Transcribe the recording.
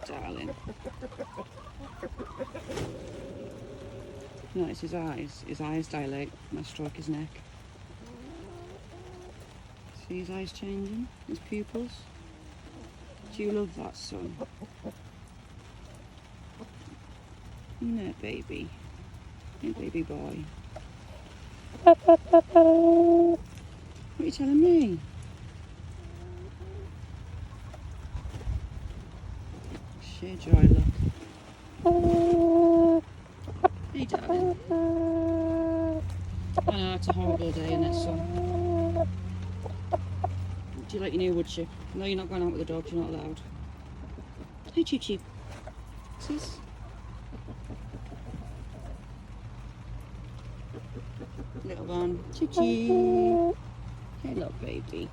darling. Notice his eyes. His eyes dilate when I stroke his neck. See his eyes changing? His pupils? Do you love that, son? No, baby. No, baby boy. What are you telling me? Sheer joy, look. Hey, darling. I know, it's a horrible day, isn't it, son? Do you like your new wood chip? No, you're not going out with the dogs, you're not allowed. Hey, Choo Choo. Sis. Little one. Choo Choo. Hello, baby.